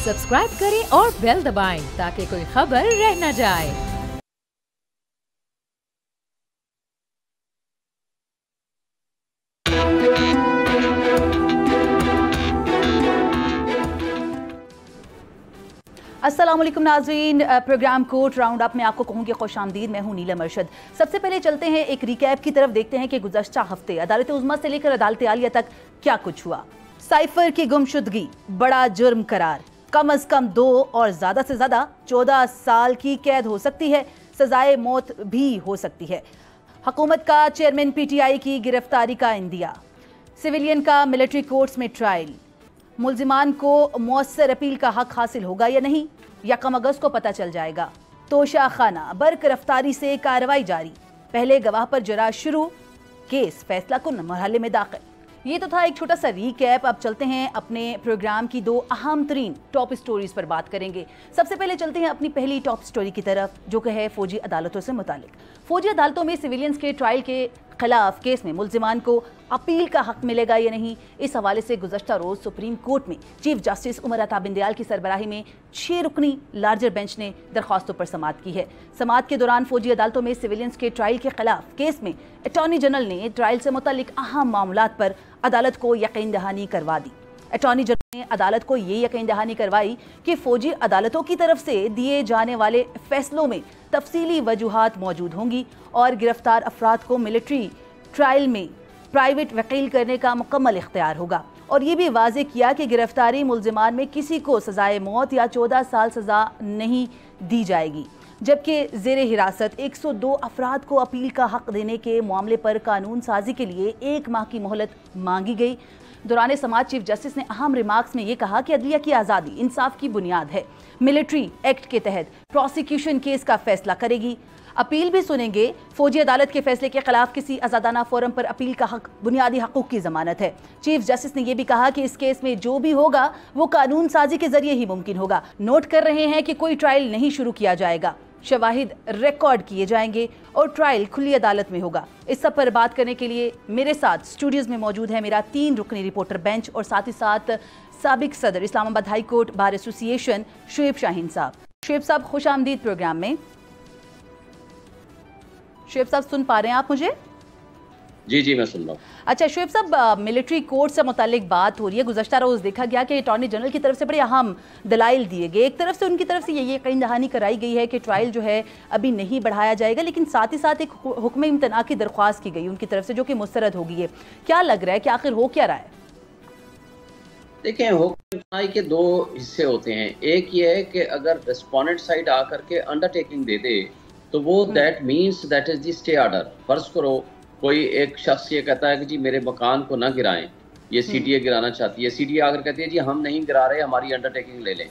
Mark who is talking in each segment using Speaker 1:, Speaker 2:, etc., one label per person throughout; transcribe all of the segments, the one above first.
Speaker 1: Subscribe करें और bell दबाएं ताकि कोई खबर रह न जाए।
Speaker 2: अस्सलाम वालेकुम नाज़रीन, प्रोग्राम कोर्ट राउंड अप में आपको कहूँगी खुशामदीद। मैं हूँ नीलम अरशद। सबसे पहले चलते हैं एक रिकैप की तरफ, देखते हैं कि गुज़श्ता हफ्ते अदालत उज़्मा से लेकर अदालत आलिया तक क्या कुछ हुआ। साइफर की गुमशुदगी बड़ा जुर्म करार, कम अज कम 2 और ज़्यादा से ज़्यादा 14 साल की कैद हो सकती है, सजाए मौत भी हो सकती है। हुकूमत का चेयरमैन PTI की गिरफ्तारी का इंदिया, सिविलियन का मिलिट्री कोर्ट्स में ट्रायल, मुल्जिमान को मौसर अपील का हक हासिल होगा या नहीं, 1 अगस्त को पता चल जाएगा। तोशा खाना बर्क रफ्तारी से कार्रवाई जारी, पहले गवाह पर जरा शुरू, केस फैसला कुन मरहले में दाखिल। ये तो था एक छोटा सा रीकैप। अब चलते हैं अपने प्रोग्राम की 2 अहम तरीन टॉप स्टोरीज पर बात करेंगे। सबसे पहले चलते हैं अपनी पहली टॉप स्टोरी की तरफ, जो कि है फौजी अदालतों से मुतालिक। फौजी अदालतों में सिविलियंस के ट्रायल के खिलाफ केस में मुल्जिमान को अपील का हक मिलेगा या नहीं, इस हवाले से गुज़श्ता रोज़ सुप्रीम कोर्ट में चीफ जस्टिस उमर अता बिंदयाल की सरबराही में 6 रुकनी लार्जर बेंच ने दरख्वास्तों पर समाअत की है। समाअत के दौरान फौजी अदालतों में सिविलियंस के ट्रायल के खिलाफ केस में अटॉर्नी जनरल ने ट्रायल से मुतालिक अहम मामलात पर अदालत को यकीन दहानी करवा दी। अटॉर्नी जनरल ने अदालत को ये यकीन दहानी करवाई कि फौजी अदालतों की तरफ से दिए जाने वाले फैसलों में तफसीली वजूहात मौजूद होंगी और गिरफ्तार अफराद को मिलिट्री ट्रायल में प्राइवेट वकील करने का मुकम्मल इख्तियार होगा। और ये भी वाजे किया कि गिरफ्तारी मुल्जिमान में किसी को सजाए मौत या 14 साल सजा नहीं दी जाएगी, जबकि ज़ेरे हिरासत 102 अफराद को अपील का हक देने के मामले पर कानून साजी के लिए 1 माह की मोहलत मांगी गई। दौरान समाअत चीफ जस्टिस ने अहम रिमार्क्स में ये कहा कि अदलिया की आज़ादी इंसाफ की बुनियाद है। मिलिट्री एक्ट के तहत प्रोसिक्यूशन केस का फैसला करेगी, अपील भी सुनेंगे। फौजी अदालत के फैसले के खिलाफ किसी आज़ादाना फोरम पर अपील का हक बुनियादी हकूक़ की ज़मानत है। चीफ जस्टिस ने यह भी कहा कि इस केस में जो भी होगा वो कानून साजी के जरिए ही मुमकिन होगा। नोट कर रहे हैं कि कोई ट्रायल नहीं शुरू किया जाएगा, शवाहिद रिकॉर्ड किए जाएंगे और ट्रायल खुली अदालत में होगा। इस सब पर बात करने के लिए मेरे साथ स्टूडियोज में मौजूद है मेरा 3 रुकनी रिपोर्टर बेंच और साथ ही साथ साबिक सदर Islamabad high court bar association Shoaib Shaheen साहब। शुएब साहब, खुश आमदीद प्रोग्राम में। शुएब साहब, सुन पा रहे हैं आप मुझे?
Speaker 3: जी जी, मैं सुन रहा हूँ।
Speaker 2: अच्छा शुएब साहब, मिलिट्री कोर्ट से मुतालिक बात हो रही है। गुज़श्ता रोज़ देखा गया कि अटॉर्नी जनरल की तरफ से बड़े अहम दलाइल दिए गए। एक तरफ से उनकी तरफ से ये यकीन दहानी कराई गई है कि ट्रायल जो है अभी नहीं बढ़ाया जाएगा, लेकिन साथ ही साथ एक हुक्म इम्तना की दरख्वास्त की गई उनकी तरफ से, जो कि मुस्तरद हो गई है। क्या लग रहा है कि आखिर हो क्या रहा है?
Speaker 3: देखिए, हुक्म इम्तना के 2 हिस्से होते हैं। एक ये है कि अगर रिस्पोंडेंट साइड आकर के अंडरटेकिंग दे दे तो वो that means that is the stay order. फर्ज करो कोई एक शख्स ये कहता है कि जी मेरे मकान को ना गिराएं, ये CTA गिराना चाहती है। CTA आकर कहती है जी हम नहीं गिरा रहे, हमारी अंडरटेकिंग ले लें।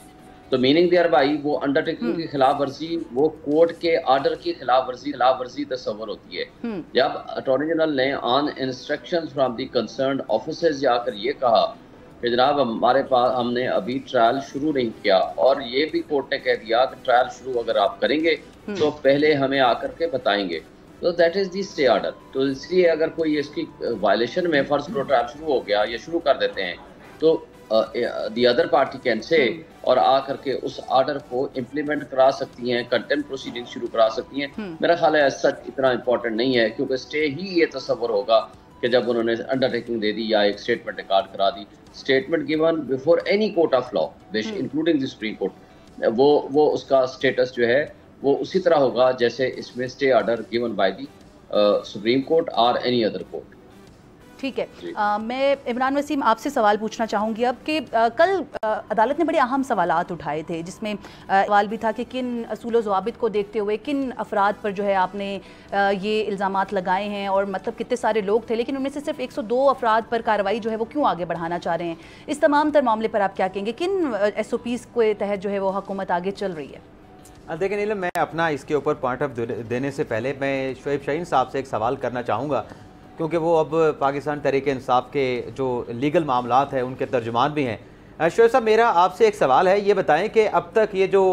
Speaker 3: तो मीनिंग देयर भाई वो अंडरटेकिंग की खिलाफ वर्जी, वो कोर्ट के ऑर्डर की खिलाफ वर्जी तस्वर होती है। जब अटॉर्नी जनरल ने on instructions from the concerned officers जाकर ये कहा कि जनाब हमारे पास हमने अभी ट्रायल शुरू नहीं किया, और ये भी कोर्ट ने कह दिया कि ट्रायल शुरू अगर आप करेंगे तो पहले हमें आकर के बताएंगे, तो that is the stay order. तो इसलिए अगर कोई इसकी वायलेशन में फर्स्ट ट्रायल शुरू हो गया, ये शुरू कर देते हैं, तो the other party can say और आकर के उस ऑर्डर को इम्प्लीमेंट करा सकती हैं, कंटेम्प्ट प्रोसीडिंग शुरू करा सकती हैं। मेरा ख्याल है सच इतना इंपॉर्टेंट नहीं है, क्योंकि स्टे ही ये तस्वर होगा कि जब उन्होंने अंडरटेकिंग दे दी या एक स्टेटमेंट रिकॉर्ड करा दी, statement given before any court of law including the Supreme Court, वो उसका स्टेटस जो है वो उसी तरह होगा जैसे इसमें stay order given by the supreme court और एनी अदर कोर्ट।
Speaker 2: ठीक है। मैं इमरान वसीम आपसे सवाल पूछना चाहूँगी अब कि कल अदालत ने बड़े अहम सवालात उठाए थे, जिसमें सवाल भी था कि किन असूल व ज़वाबित को देखते हुए किन अफराद पर जो है आपने ये इल्ज़ामात लगाए हैं, और मतलब कितने सारे लोग थे, लेकिन उनमें से सिर्फ 102 अफराद पर कार्रवाई जो है वो क्यों आगे बढ़ाना चाह रहे हैं। इस तमाम तर मामले पर आप क्या कहेंगे? किन SOPs के तहत जो है वो हुकूमत आगे चल रही है?
Speaker 4: देखिए नीलम, मैं अपना इसके ऊपर पॉइंट ऑफ देने से पहले मैं शुएब शाहीन साहब से एक सवाल करना चाहूँगा, क्योंकि वो अब पाकिस्तान तहरीक इंसाफ के जो लीगल मामलात हैं उनके तर्जुमान भी हैं। शुएब साहब, मेरा आपसे एक सवाल है, ये बताएं कि अब तक ये जो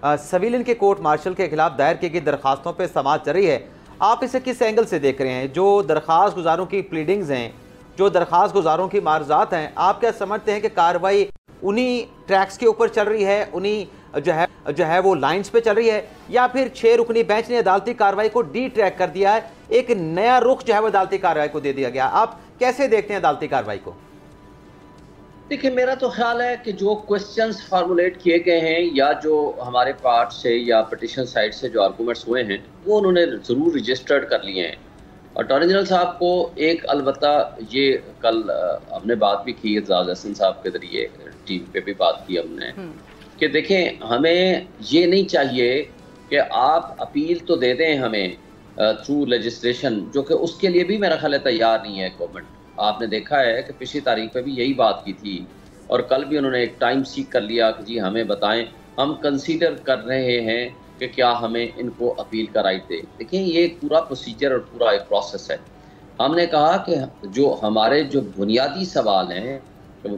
Speaker 4: सिविलियन के कोर्ट मार्शल के खिलाफ दायर की गई दरख्वास्तों पर समाअत चल रही है, आप इसे किस एंगल से देख रहे हैं? जो दरख्वास्त गुजारों की प्लीडिंग्स हैं, जो दरख्वास्त गुजारों की मार्जात हैं, आप क्या समझते हैं कि कार्रवाई उन्हीं ट्रैक्स के ऊपर चल रही है, उन्हीं जो है वो लाइंस पे चल रही है, या फिर 6 रुकनी बेंच ने अदालती कार्रवाई को डी ट्रैक कर दिया है, एक नया रुख जो है वो अदालती कार्रवाई को दे दिया गया? आप कैसे देखते हैं अदालती कार्रवाई को?
Speaker 3: देखिए, मेरा तो ख्याल है कि जो क्वेश्चंस फार्मुलेट किए गए हैं या जो हमारे पार्ट से या पिटिशन साइड से जो आर्गूमेंट्स हुए हैं वो उन्होंने ज़रूर रजिस्टर्ड कर लिए हैं। अटॉर्नी जनरल साहब को एक अलबत्ता ये कल हमने बात भी की, एजाज हसन साहब के जरिए टीम पे भी बात की हमने कि देखें, हमें ये नहीं चाहिए कि आप अपील तो दे दें हमें थ्रू लेजिस्लेशन, जो कि उसके लिए भी मेरा ख्याल है तैयार नहीं है गवर्नमेंट। आपने देखा है कि पिछली तारीख पे भी यही बात की थी और कल भी उन्होंने एक टाइम सीक कर लिया कि जी हमें बताएं, हम कंसीडर कर रहे हैं कि क्या हमें इनको अपील का राइट दे। देखिए, ये एक पूरा प्रोसीजर और पूरा एक प्रोसेस है। हमने कहा कि जो हमारे जो बुनियादी सवाल हैं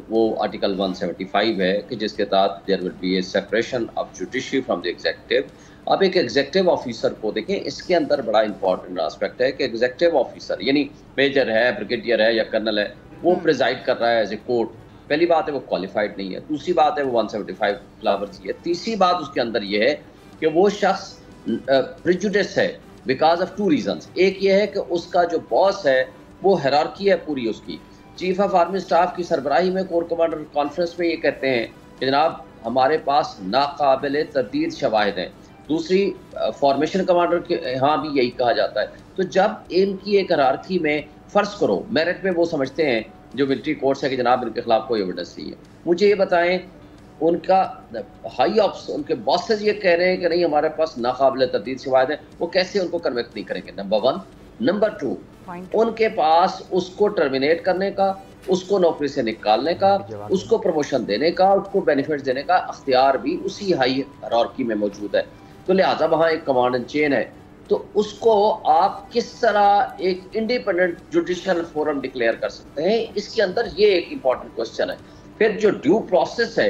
Speaker 3: वो आर्टिकल 175 है कि जिसके तहत there will be a separation of judiciary from the executive. अब एक एग्जीक्यूटिव ऑफिसर को देखें, इसके अंदर बड़ा इंपॉर्टेंट एस्पेक्ट है कि एग्जीक्यूटिव ऑफिसर यानी मेजर है, ब्रिगेडियर है या कर्नल है, वो प्रिजाइड कर रहा है एज ए कोर्ट। पहली बात है वो क्वालिफाइड नहीं है, दूसरी बात है वो 175 खिलाफवर्जी है, तीसरी बात उसके अंदर ये है कि वो शख्स प्रेजुडिस है बिकॉज ऑफ 2 रीजंस। एक ये है कि उसका जो बॉस है वो हायरार्की है पूरी उसकी। चीफ ऑफ आर्मी स्टाफ की सरबराही में कोर कमांडर कॉन्फ्रेंस में ये कहते हैं कि जनाब हमारे पास नाकाबिल तरदीद शवाहिद हैं। दूसरी फॉर्मेशन कमांडर के यहाँ भी यही कहा जाता है। तो जब इनकी एक हायरार्की में फ़र्ज़ करो मेरिट में वो समझते हैं जो मिलिट्री कोर्ट्स है कि जनाब इनके खिलाफ कोई एविडेंस नहीं है, मुझे ये बताएं उनका हाई ऑप्स उनके बॉसेस ये कह रहे हैं कि नहीं हमारे पास नाकाबिल तरदीद शवाहिद है, वो कैसे उनको कन्वेक्ट नहीं करेंगे? नंबर 1। नंबर 2, उनके पास उसको टर्मिनेट करने का, उसको नौकरी से निकालने का, उसको प्रमोशन देने का, उसको बेनिफिट्स देने का अख्तियार भी उसी हाई हायरार्की में मौजूद है। तो लिहाजा वहाँ एक कमांड एंड चेन है। तो उसको आप किस तरह एक इंडिपेंडेंट जुडिशियल फोरम डिक्लेयर कर सकते हैं? इसके अंदर ये एक इंपॉर्टेंट क्वेश्चन है। फिर जो ड्यू प्रोसेस है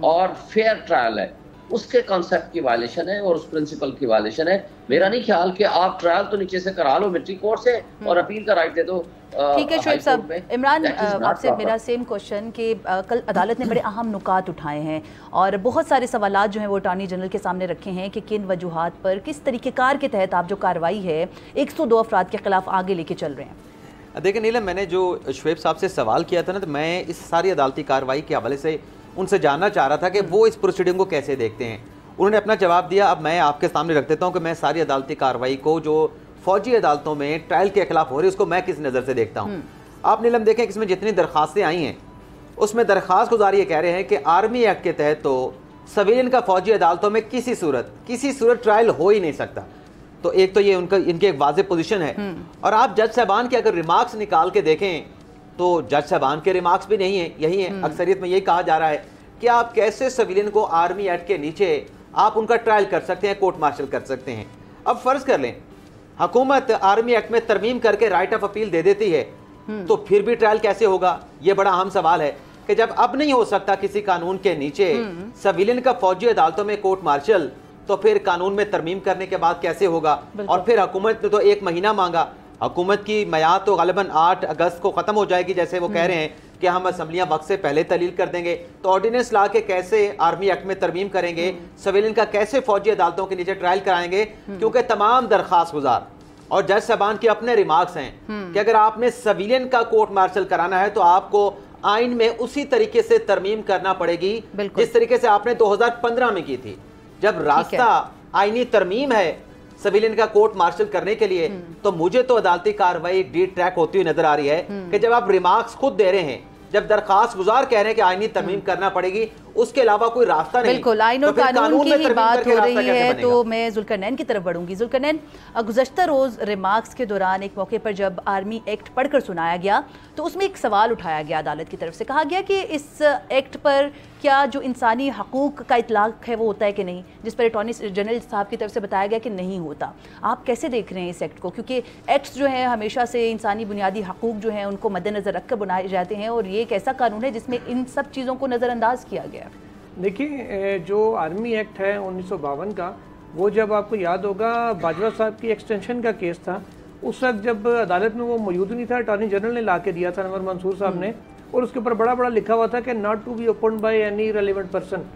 Speaker 3: और फेयर ट्रायल है, उसके कॉन्सेप्ट की वायलेशन है और उस प्रिंसिपल की वायलेशन है। मेरा नहीं ख्याल कि आप ट्रायल तो नीचे से करा लो मिलिट्री कोर्ट से और अपील का राइट दे दो।
Speaker 2: ठीक है शोएब साहब, इमरान आपसे मेरा सेम क्वेश्चन कि कल अदालत ने बड़े अहम नुकात उठाए हैं और बहुत सारे सवालात जो हैं वो अटॉर्नी जनरल के सामने रखे हैं कि किन वजूहात पर किस तरीक़ेकार के तहत आप जो कार्रवाई है 102 अफराद के खिलाफ आगे लेके चल रहे हैं।
Speaker 4: देखिए नीलम, मैंने जो शोएब साहब से सवाल किया था ना, तो मैं इस सारी अदालती कार्रवाई के हवाले से उनसे जानना चाह रहा था कि वो इस प्रोसीडिंग को कैसे देखते हैं। उन्होंने अपना जवाब दिया। अब मैं आपके सामने रख देता हूं कि मैं सारी अदालती कार्रवाई को जो फौजी अदालतों में ट्रायल के खिलाफ हो रही है उसको मैं किस नज़र से देखता हूं। आप नीलम देखें कि इसमें जितनी दरखास्तें आई हैं उसमें दरखास्त गुजार ये कह रहे हैं कि आर्मी एक्ट के तहत तो सिविलियन का फौजी अदालतों में किसी सूरत ट्रायल हो ही नहीं सकता। तो एक तो ये इनकी एक वाज़ेह पोजीशन है। और आप जज साहबान के अगर रिमार्क्स निकाल के देखें तो जज साहबान के रिमार्क्स भी नहीं है, यही है अक्सरियत में यही कहा जा रहा है कि आप कैसे सिविलियन को आर्मी एक्ट के नीचे आप उनका ट्रायल कर सकते हैं, कोर्ट मार्शल कर सकते हैं। अब फर्ज कर लें हुकूमत आर्मी एक्ट में तरमीम करके राइट ऑफ अपील दे देती है, तो फिर भी ट्रायल कैसे होगा? ये बड़ा अहम सवाल है कि जब अब नहीं हो सकता किसी कानून के नीचे सिविलियन का फौजी अदालतों में कोर्ट मार्शल, तो फिर कानून में तरमीम करने के बाद कैसे होगा? और फिर हुकूमत ने तो 1 महीना मांगा। हुकूमत की मियाद तो गालिबन 8 अगस्त को ख़त्म हो जाएगी, जैसे वो कह रहे हैं कि हम असम्बलियां वक्त से पहले तलील कर देंगे। तो ऑर्डिनेंस ला के कैसे आर्मी एक्ट में तरमीम करेंगे? सिविलियन का कैसे फौजी अदालतों के नीचे ट्रायल कराएंगे? क्योंकि तमाम दरखास्त गुजार और जज साहबान के अपने रिमार्क्स हैं कि अगर आपने सिविलियन का कोर्ट मार्शल कराना है तो आपको आइन में उसी तरीके से तरमीम करना पड़ेगी जिस तरीके से आपने 2015 में की थी। जब रास्ता आइनी तरमीम है सिविलियन का कोर्ट मार्शल करने के लिए, तो मुझे तो अदालती कार्रवाई डी ट्रैक होती हुई नजर आ रही है कि जब आप रिमार्क्स खुद दे रहे हैं, जब दरखास्त गुजार कह रहे हैं कि आईनी तरमीम करना पड़ेगी, उसके अलावा कोई रास्ता नहीं।
Speaker 2: बिल्कुल, आइन और कानून की ही बात हो रही है। तो मैं जुल्करनैन की तरफ बढ़ूंगी। जुल्करनैन, गुज़श्ता रोज़ रिमार्क्स के दौरान एक मौके पर जब आर्मी एक्ट पढ़कर सुनाया गया तो उसमें एक सवाल उठाया गया अदालत की तरफ से। कहा गया कि इस एक्ट पर क्या जो इंसानी हकूक़ का इतलाक़ है वो होता है कि नहीं, जिस पर अटॉर्नी जनरल साहब की तरफ से बताया गया कि नहीं होता। आप कैसे देख रहे हैं इस एक्ट को? क्योंकि एक्ट्स जो हैं हमेशा से इंसानी बुनियादी हकूक़ जो हैं उनको मद्देनज़र रख कर बनाए जाते हैं और ये एक ऐसा कानून है जिसमें इन सब चीज़ों को नज़रअंदाज किया गया।
Speaker 5: देखिए, जो आर्मी एक्ट है 1952 का, वो जब आपको याद होगा बाजवा साहब की एक्सटेंशन का केस था, उस वक्त जब अदालत में वो मौजूद नहीं था, अटॉर्नी जनरल ने ला के दिया था, नवर मंसूर साहब ने, और उसके ऊपर बड़ा बड़ा लिखा हुआ था कि not to be open by any relevant person.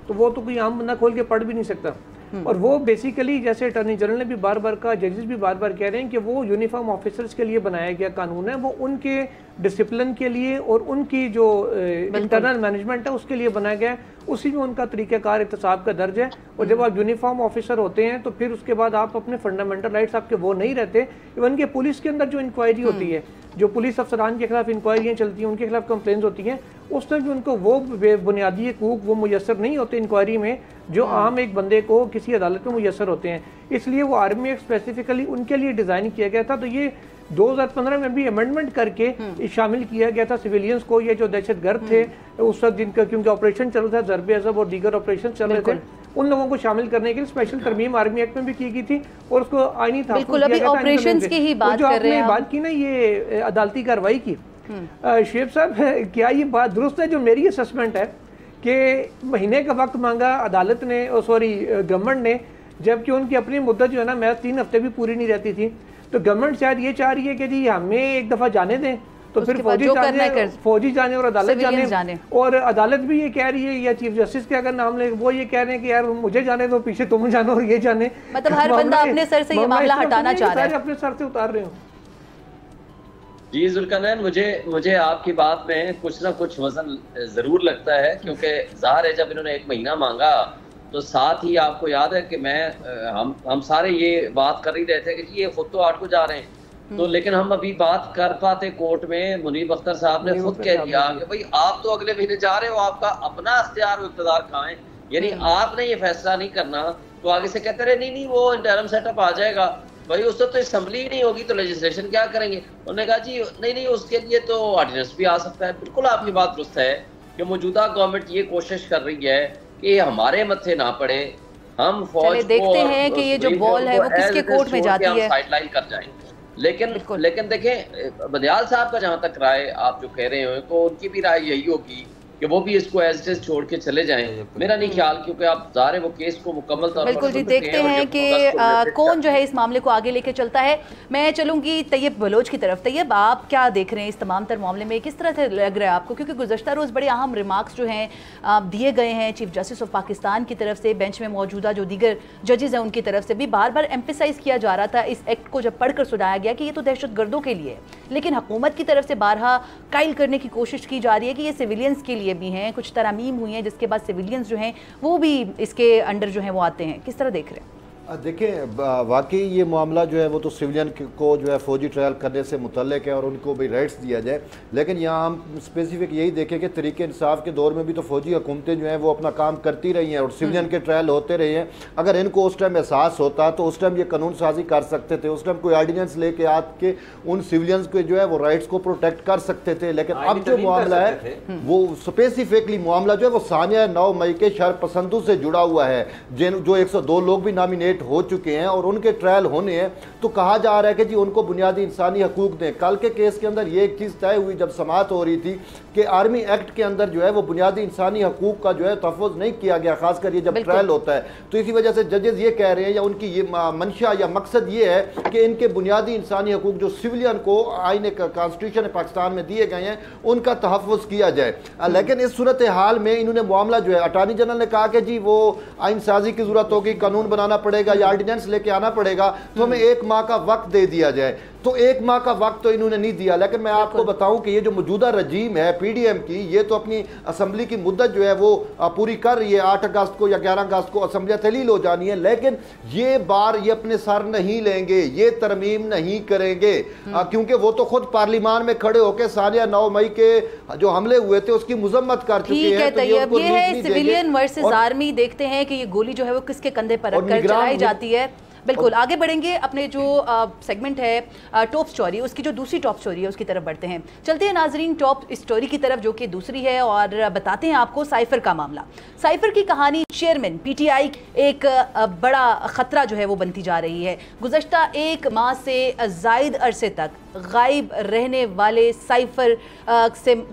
Speaker 5: तो वो तो कोई आम बंदा खोल के पढ़ भी नहीं सकता। और वो बेसिकली जैसे अटॉर्नी जनरल ने भी बार बार कहा, जजेस भी बार बार कह रहे हैं कि वो यूनिफॉर्म ऑफिसर्स के लिए बनाया गया कानून है, वो उनके डिसिप्लिन के लिए और उनकी जो इंटरनल मैनेजमेंट है उसके लिए बनाया गया है। उसी में उनका तरीक़ाकार एहतसाब का दर्ज है। और जब आप यूनिफॉर्म ऑफिसर होते हैं तो फिर उसके बाद आप अपने फंडामेंटल राइट्स आपके वो नहीं रहते। इवन के पुलिस के अंदर जो इंक्वायरी होती है, जो पुलिस अफसरान के खिलाफ इंक्वायरियाँ चलती हैं, उनके खिलाफ कंप्लेंट्स होती हैं, उसमें भी उनको वो बुनियादी हकूक वो मुयसर नहीं होते इंक्वायरी में जो आम एक बंदे को किसी अदालत में मुयसर होते हैं। इसलिए वो आर्मी एक्ट स्पेसिफिकली उनके लिए डिज़ाइन किया गया था। तो ये 2015 में भी अमेंडमेंट करके शामिल किया गया था सिविलियंस को, ये जो दहशतगर्द थे उस वक्त जिनका क्योंकि ऑपरेशन चल रहा था, ज़रबे अज़ब और दीगर ऑपरेशन चल रहे थे, उन लोगों को शामिल करने के लिए स्पेशल तरमीम आर्मी एक्ट में भी की गई थी और उसको आईनी था।
Speaker 2: बिल्कुल, अभी ऑपरेशंस की ही बात कर रहे हैं।
Speaker 5: बात की ना ये अदालती कार्रवाई की, शेख साहब क्या ये बात दुरुस्त है? जो मेरी असेसमेंट है कि महीने का वक्त मांगा अदालत ने, गवर्नमेंट ने, जबकि उनकी अपनी मुद्दत जो है ना मैं 3 हफ्ते भी पूरी नहीं रहती थी। तो गवर्नमेंट शायद ये चाह रही है कि जी हमें एक दफा जाने दें, तो फिर फौजी जाने और अदालत जाने। और अदालत भी ये कह रही है, या चीफ जस्टिस के अगर नाम ले, वो ये कह रहे हैं कि यार मुझे जाने दो, पीछे तुम जानो और ये जाने।
Speaker 2: मतलब हर बंदा अपने सर से ये मामला हटाना चाह रहा है,
Speaker 5: अपने सर से उतार रहे हो।
Speaker 3: जी जुल्करनैन, मुझे आपकी बात में कुछ ना कुछ वजन जरूर लगता है, क्योंकि ज़ाहिर है जब इन्होंने 1 महीना मांगा तो साथ ही आपको याद है कि हम सारे ये बात कर ही रहे थे कि जी ये खुद तो 8 को जा रहे हैं, तो लेकिन हम अभी बात कर पाते कोर्ट में, मुनीब अख्तर साहब ने खुद कह दिया कि भाई आप तो अगले महीने जा रहे हो, आपका अपना इख्तियार व इक़्तिदार कहाँ है, यानी आपने ये फैसला नहीं करना। तो आगे से कहते रहे नहीं वो इंटरम सेटअप आ जाएगा, भाई उससे तो असम्बली ही नहीं होगी तो लेजिस्लेशन क्या करेंगे। उन्होंने कहा जी नहीं उसके लिए तो ऑर्डिनेंस भी आ सकता है। बिल्कुल आपकी बात दुरुस्त है कि मौजूदा गवर्नमेंट ये कोशिश कर रही है कि हमारे मत्थे ना पड़े, हम फौज
Speaker 2: देखते हैं कि ये जो बॉल है वो किसके कोर्ट में जाती है,
Speaker 3: साइडलाइन कर जाएं। लेकिन देखें, बंदियाल साहब का जहां तक राय आप जो कह रहे हो, तो उनकी भी राय यही होगी कि वो भी इसको एज इट इज छोड़ के चले जाएं। मेरा नहीं ख्याल, क्योंकि आप ज़ाहिर है वो केस को मुकम्मल तौर पर
Speaker 2: बिल्कुल जी देखते हैं कि कौन जो है इस मामले को आगे लेके चलता है। मैं चलूंगी तैयब बलोच की तरफ। तैयब, आप क्या देख रहे हैं इस तमाम तर मामले में, किस तरह से लग रहा है आपको? क्योंकि गुज़श्ता रोज़ बड़े अहम रिमार्क्स जो हैं दिए गए हैं चीफ जस्टिस ऑफ पाकिस्तान की तरफ से, बेंच में मौजूदा जो दीगर जजेस हैं उनकी तरफ से भी बार बार एम्फेसाइज किया जा रहा था इस एक्ट को जब पढ़कर सुनाया गया कि ये तो दहशतगर्दों के लिए, लेकिन हुकूमत की तरफ से बारहा कायल करने की कोशिश की जा रही है कि ये सिविलियंस के लिए भी हैं। कुछ तरामीम हुई हैं जिसके बाद सिविलियंस जो हैं वो भी इसके अंडर जो हैं वो आते हैं। किस तरह देख रहे हैं?
Speaker 6: देखें, वाकई ये मामला जो है वो तो सिविलियन को जो है फौजी ट्रायल करने से मुतल्लिक है और उनको भी राइट्स दिया जाए, लेकिन यहाँ हम स्पेसिफिक यही देखें कि तरीके इंसाफ के दौर में भी तो फौजी हुकूमतें जो हैं वो अपना काम करती रही हैं और सिविलियन के ट्रायल होते रहे हैं। अगर इनको उस टाइम एहसास होता तो उस टाइम ये कानून साजी कर सकते थे, उस टाइम कोई आर्डिनेंस लेके आके उन सिविलियंस के जो है वो राइट्स को प्रोटेक्ट कर सकते थे। लेकिन अब जो मामला है वो स्पेसिफिकली मामला जो है वो सानिया 9 मई के शरपसंदों से जुड़ा हुआ है, जो 102 लोग भी नॉमिनेट हो चुके हैं और उनके ट्रायल होने हैं। तो कहा जा रहा है कि जी उनको बुनियादी इंसानी हकूक दें। कल के केस के अंदर ये एक चीज़ तय हुई जब समाअत हो रही थी कि आर्मी एक्ट के अंदर जो है वो बुनियादी इंसानी हकूक का जो है तहफ़्फ़ुज़ नहीं किया गया, खासकर ये जब ट्रायल होता है। तो इसी वजह से जजेस ये कह रहे हैं या उनकी ये मंशा या मकसद ये है कि इनके बुनियादी इंसानी हकूक जो सिविलियन को आईने कॉन्स्टिट्यूशन पाकिस्तान में दिए गए हैं उनका तहफ़्फ़ुज़ किया जाए। लेकिन इस सूरत हाल में इन्होंने मामला जो है, अटॉर्नी जनरल ने कहा कि जी वो आइन साजी की ज़रूरत होगी, कानून बनाना पड़ेगा या ऑर्डिनेंस लेके आना पड़ेगा, तो हमें 1 माह का वक्त दे दिया जाए। तो 1 माह का वक्त तो इन्होंने नहीं दिया। लेकिन मैं आपको बताऊं कि ये जो मौजूदा रजीम है पीडीएम की, ये तो अपनी असम्बली की मुद्दत जो है वो पूरी कर रही है। 8 अगस्त को या 11 अगस्त को असम्बली तहलील हो जानी है, लेकिन ये बार ये अपने सर नहीं लेंगे, ये तरमीम नहीं करेंगे, क्योंकि वो तो खुद पार्लियामान में खड़े होकर सानिया 9 मई के जो हमले हुए थे उसकी मुजम्मत कर चुके हैं।
Speaker 2: तो ये है सिविलियन वर्सेस आर्मी। देखते हैं कि ये गोली जो है वो किसके कंधे पर रखकर चलाई जाती है। बिल्कुल आगे बढ़ेंगे, अपने जो सेगमेंट है टॉप स्टोरी, उसकी जो दूसरी टॉप स्टोरी है उसकी तरफ बढ़ते हैं। चलते हैं नाजरीन टॉप स्टोरी की तरफ जो कि दूसरी है, और बताते हैं आपको साइफर का मामला। साइफर की कहानी चेयरमैन पीटीआई एक बड़ा ख़तरा जो है वो बनती जा रही है। गुज़श्ता 1 माह से ज़ायद अरसे तक गायब रहने वाले साइफर